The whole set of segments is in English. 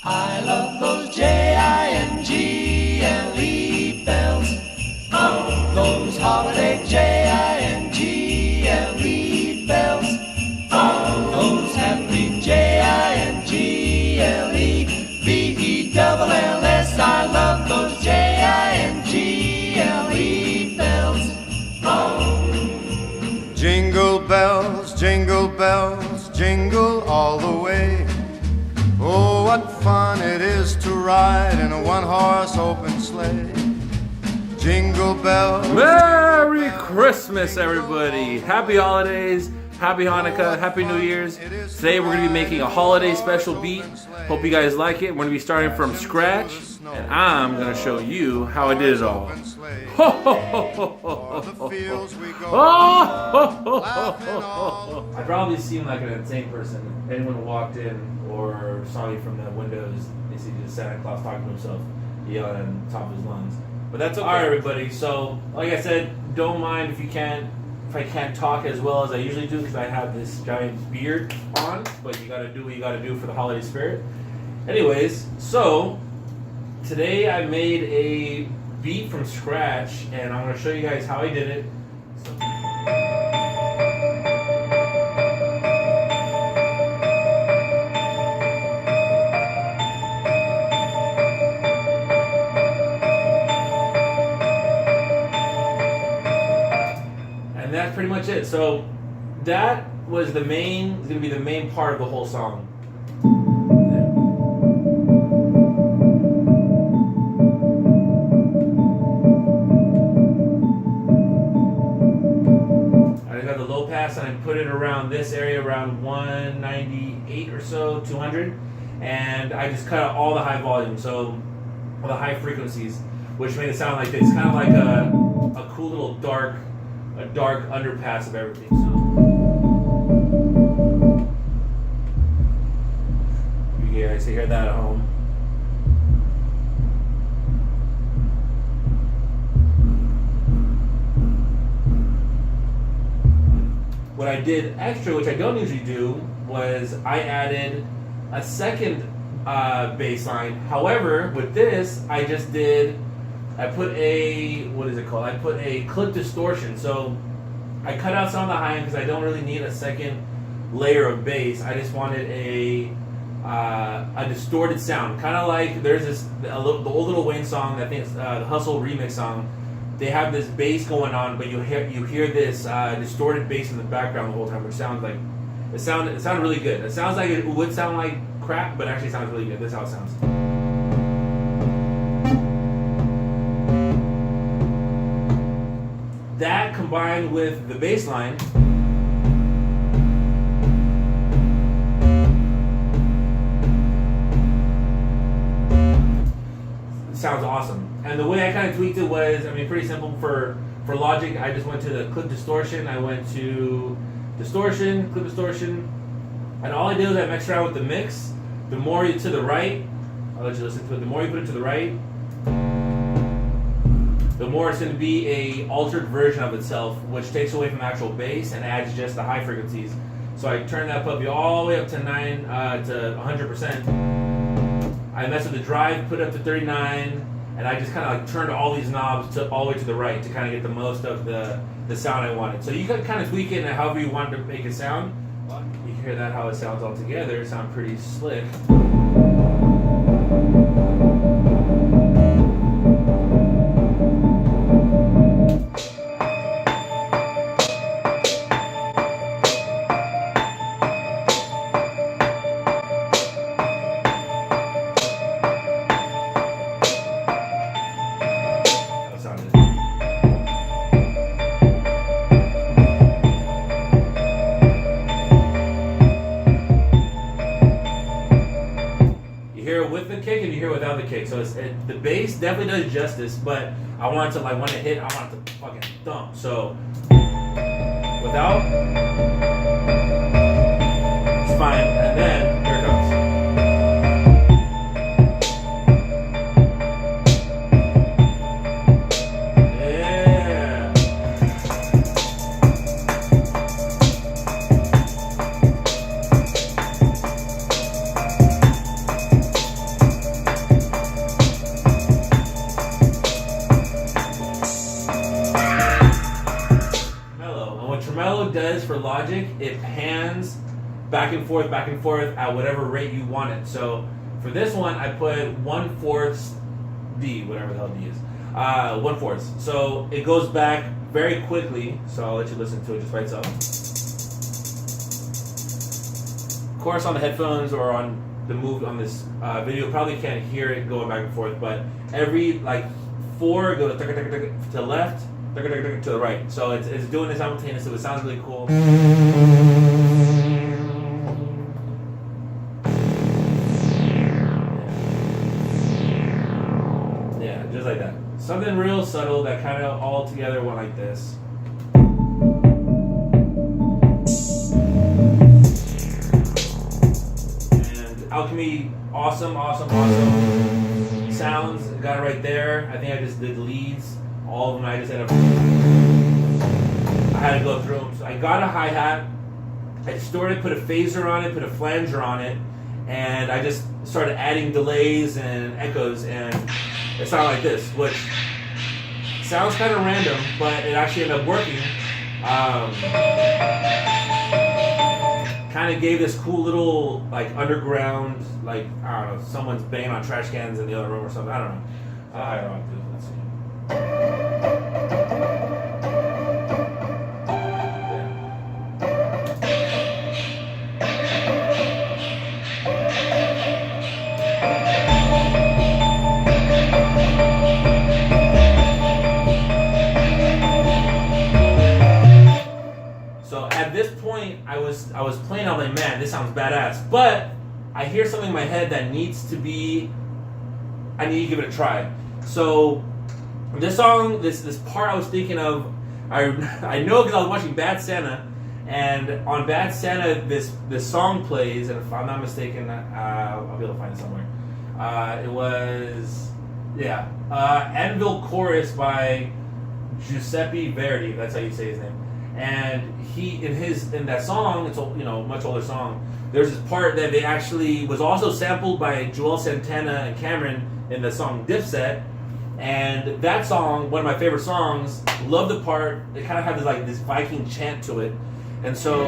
I love those Jingle bells. Oh, those holiday Jingle bells. Oh, those happy Jingle-bells. I love those Jingle bells. Oh. Jingle bells, jingle all the way. Oh, what fun it is to ride in a one-horse open sleigh. Jingle bells. Merry Christmas, everybody. Happy holidays. Happy Hanukkah. Happy New Year's. Today we're going to be making a holiday special beat. Hope you guys like it. We're going to be starting from scratch. And I'm going to show you how I did it all. Ho, ho, ho, ho, ho, ho, ho. I probably seem like an insane person. If anyone who walked in or saw me from the windows, they see just Santa Claus talking to himself, yelling at the top of his lungs. But that's okay. All right, everybody. So, like I said, don't mind if I can't talk as well as I usually do because I have this giant beard on. But you got to do what you got to do for the holiday spirit. Anyways, so today I made a beat from scratch, and I'm going to show you guys how I did it. And that's pretty much it. So that was going to be the main part of the whole song. And I put it around this area, around 198 or so, 200, and I just cut out all the high volume, so all the high frequencies, which made it sound like this, kind of like a cool little dark underpass of everything. So you guys hear that at home. What I did extra, which I don't usually do, was I added a second bass line. However, with this, I put a, what is it called? I put a clip distortion. So I cut out some of the high end because I don't really need a second layer of bass. I just wanted a distorted sound. Kind of like there's the old Lil Wayne song, I think it's the Hustle remix song. They have this bass going on, but you hear this distorted bass in the background the whole time, which sounds like it sounded really good. It sounds like it would sound like crap, but actually sounds really good. This is how it sounds. That combined with the bass line sounds awesome. And the way I kind of tweaked it was, pretty simple. For Logic, I just went to the clip distortion. I went to distortion, clip distortion, and all I did was I mixed around with the mix. The more you to the right, I'll let you listen to it. The more you put it to the right, the more it's going to be a altered version of itself, which takes away from the actual bass and adds just the high frequencies. So I turned that puppy all the way up to 100%. I messed with the drive, put it up to 39. And I just kind of turned all these knobs all the way to the right to kind of get the most of the sound I wanted. So you can kind of tweak it however you want to make it sound. You hear that how it sounds all together. It sounds pretty slick. With the kick and you hear without the kick, so the bass definitely does justice, but I want it to, like, when it hit, I want it to fucking thump. So without, it's fine, and then here it comes. Logic, it pans back and forth at whatever rate you want it. So for this one, I put 1/4 D, whatever the hell D is, 1/4. So it goes back very quickly. So I'll let you listen to it just by itself. Of course, on the headphones or on the move on this video, probably can't hear it going back and forth. But every like 4 go to the left, to the right. So it's doing it simultaneously. So it sounds really cool. Just like that. Something real subtle that kind of all together went like this. And Alchemy, awesome sounds. Got it right there. I think I just did leads. All of them I just ended up. I had to go through them. So I got a hi-hat. I distorted, put a phaser on it, put a flanger on it, and I just started adding delays and echoes, and it sounded like this, which sounds kind of random, but it actually ended up working. Kind of gave this cool little like underground, like I don't know, someone's banging on trash cans in the other room or something. I don't know. Higher octave. Let's see. So at this point, I was playing. I'm like, man, this sounds badass. But I hear something in my head that needs to be. I need to give it a try. So this song, this part I was thinking of, I know because I was watching Bad Santa, and on Bad Santa this song plays, and if I'm not mistaken, I'll be able to find it somewhere. It was Anvil Chorus by Giuseppe Verdi. That's how you say his name. And he in that song, it's a much older song. There's this part that they actually was also sampled by Joel Santana and Cameron in the song Dipset. And that song, one of my favorite songs, love the part. It kind of had this Viking chant to it, and so.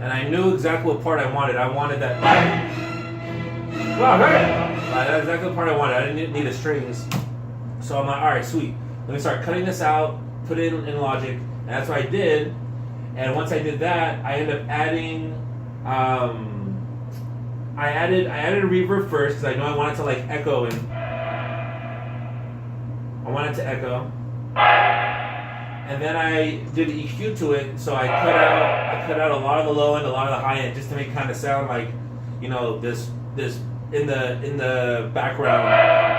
And I knew exactly what part I wanted. I wanted that. Wow, that's exactly the part I wanted. I didn't need the strings, so I'm like, all right, sweet. Let me start cutting this out, put it in Logic, and that's what I did. And once I did that, I ended up adding, I added a reverb first because I know I wanted to like echo, and I wanted to echo. And then I did EQ to it, so I cut out a lot of the low end, a lot of the high end, just to make it kind of sound like, this in the background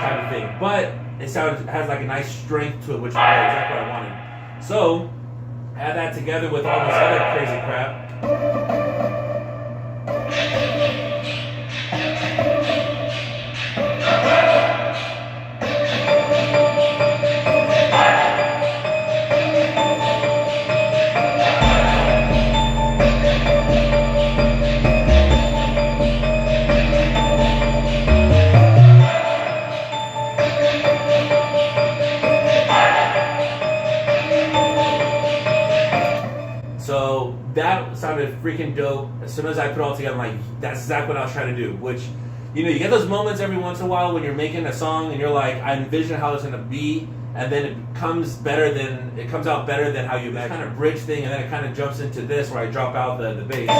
type of thing. But it has like a nice strength to it, which is exactly what I wanted. So. Add that together with all this other crazy crap. So that sounded freaking dope. As soon as I put it all together, I'm like, that's exactly what I was trying to do. Which, you get those moments every once in a while when you're making a song and you're like, I envision how it's gonna be, and then it comes out better than how you imagine. Kind of bridge thing, and then it kind of jumps into this where I drop out the bass.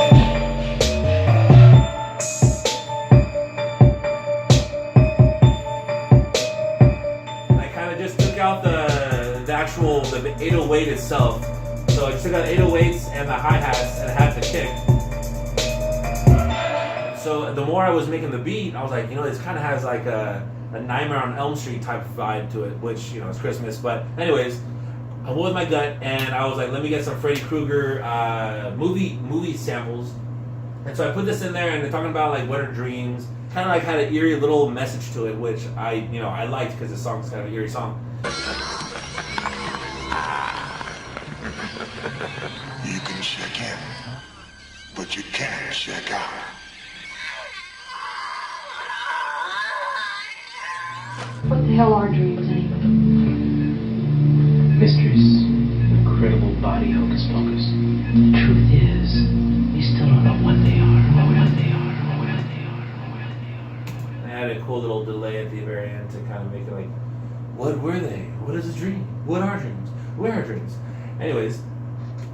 I kind of just took out the 808 itself. So I just took out the 808s and the hi-hats and had the kick. So the more I was making the beat, I was like, this kind of has like a Nightmare on Elm Street type vibe to it, which, it's Christmas. But anyways, I went with my gut, and I was like, let me get some Freddy Krueger movie samples. And so I put this in there, and they're talking about like What Are Dreams. Kind of like had an eerie little message to it, which I liked because the song's kind of an eerie song. You can check in, but you can't check out. What the hell are dreams anyway? Mysteries, incredible body hocus pocus. The truth is, we still don't know what they are, or what they are, or what they are, or what they are. I had a cool little delay at the very end to kind of make it like, what were they? What is a dream? What are dreams? Where are dreams? Anyways,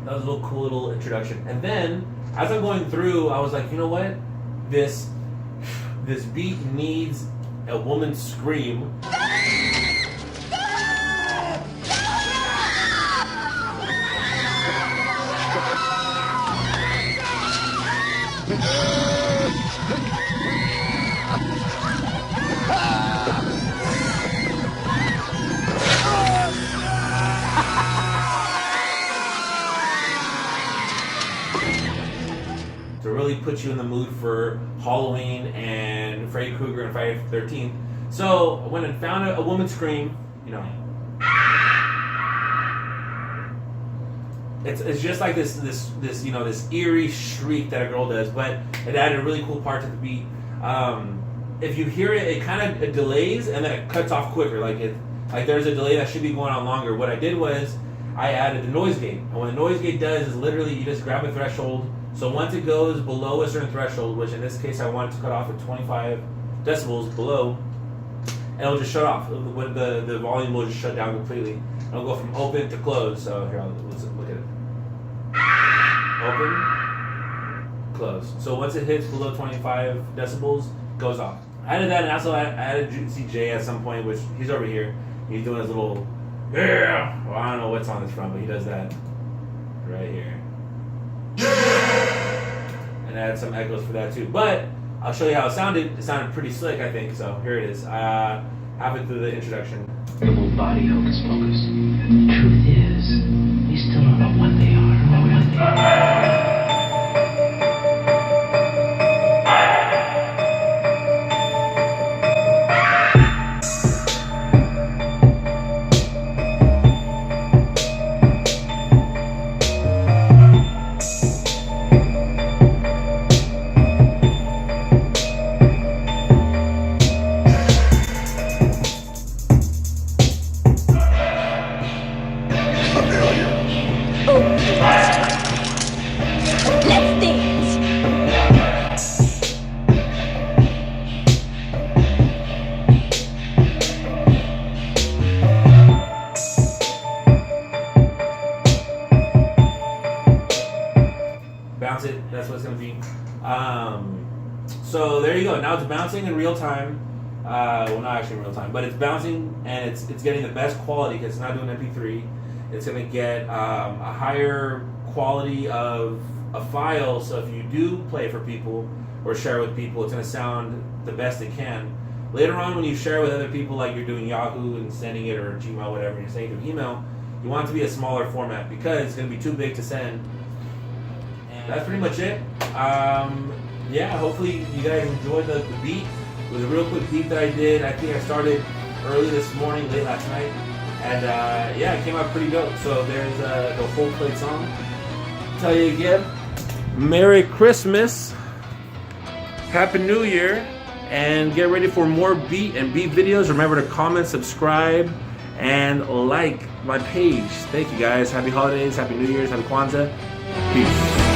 that was a little cool little introduction. And then, as I'm going through, I was like, you know what? This beat needs a woman's scream. To really put you in the mood for Halloween and Freddy Krueger and Friday the 13th. So I went and found a woman's scream, you know. It's just like this you know, this eerie shriek that a girl does, but it added a really cool part to the beat. If you hear it, it kind of delays and then it cuts off quicker. Like there's a delay that should be going on longer. What I did was I added the noise gate, and what the noise gate does is literally you just grab a threshold. So once it goes below a certain threshold, which in this case I wanted to cut off at 25 decibels below, and it'll just shut off. The volume will just shut down completely. It'll go from open to close. So here, let's look at it. Open, close. So once it hits below 25 decibels, it goes off. I added that, and also I added CJ at some point, which he's over here. He's doing his little, yeah. Well, I don't know what's on this front, but he does that right here. And I had some echoes for that too. But I'll show you how it sounded. It sounded pretty slick, I think. So here it is. Halfway through the introduction. Incredible body hocus pocus. The truth is, we still don't know what they are, or what they are. Let's dance. Bounce it. That's what it's gonna be. So there you go. Now it's bouncing in real time. Well, not actually in real time, but it's bouncing and it's getting the best quality because it's not doing MP3. It's gonna get a higher quality of a file. So if you do play for people or share with people, it's gonna sound the best it can. Later on, when you share with other people, like you're doing Yahoo and sending it or Gmail, whatever, you're sending through email, you want it to be a smaller format because it's gonna be too big to send. And that's pretty much it. Yeah, hopefully you guys enjoyed the beat. It was a real quick beat that I did. I think I started early this morning, late last night. And yeah, it came out pretty dope. So there's the whole played song. Tell you again, Merry Christmas, Happy New Year, and get ready for more beat and beat videos. Remember to comment, subscribe, and like my page. Thank you guys. Happy holidays, Happy New Year's, Happy Kwanzaa. Peace.